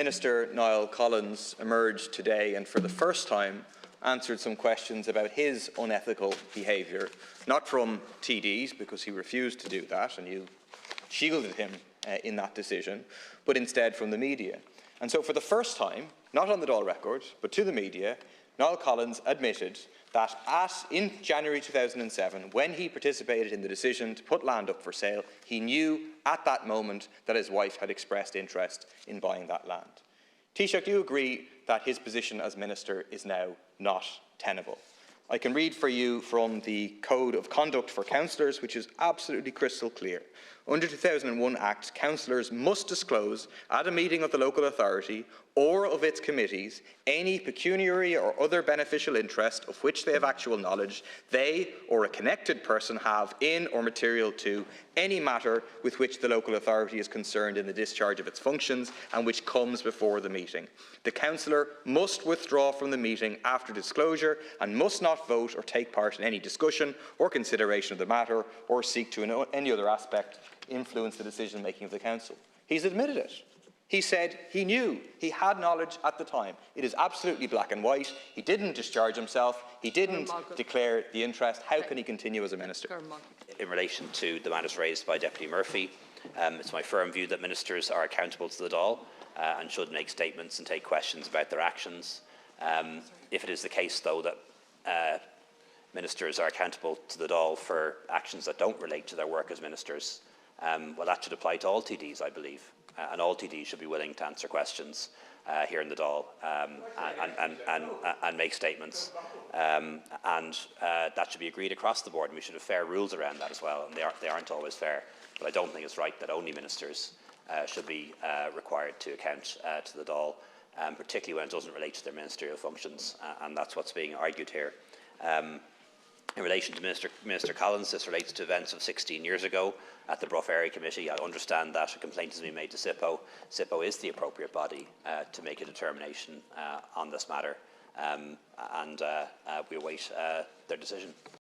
Minister Niall Collins emerged today and for the first time answered some questions about his unethical behaviour, not from TDs, because he refused to do that and you shielded him in that decision, but instead from the media. And so for the first time, not on the Dáil record, but to the media, Niall Collins admitted that in January 2007, when he participated in the decision to put land up for sale, he knew at that moment that his wife had expressed interest in buying that land. Taoiseach, do you agree that his position as Minister is now not tenable? I can read for you from the Code of Conduct for Councillors, which is absolutely crystal clear. Under 2001 Act, councillors must disclose at a meeting of the local authority or of its committees any pecuniary or other beneficial interest of which they have actual knowledge they or a connected person have in or material to any matter with which the local authority is concerned in the discharge of its functions and which comes before the meeting. The councillor must withdraw from the meeting after disclosure and must not vote or take part in any discussion or consideration of the matter or seek to in any other aspect influence the decision-making of the Council. He's admitted it. He said he knew, he had knowledge at the time. It is absolutely black and white. He didn't discharge himself. He didn't declare the interest. How can he continue as a minister? In relation to the matters raised by Deputy Murphy, it's my firm view that ministers are accountable to the Dáil and should make statements and take questions about their actions. If it is the case, though, that ministers are accountable to the Dáil for actions that don't relate to their work as ministers, well, that should apply to all TDs, I believe, and all TDs should be willing to answer questions here in the Dáil and make statements, and that should be agreed across the board, and we should have fair rules around that as well, and they aren't always fair, but I don't think it's right that only ministers should be required to account to the Dáil, particularly when it doesn't relate to their ministerial functions, and that's what's being argued here. In relation to Minister Collins, this relates to events of 16 years ago at the Brough Area Committee. I understand that a complaint has been made to SIPO. SIPO is the appropriate body to make a determination on this matter, and we await their decision.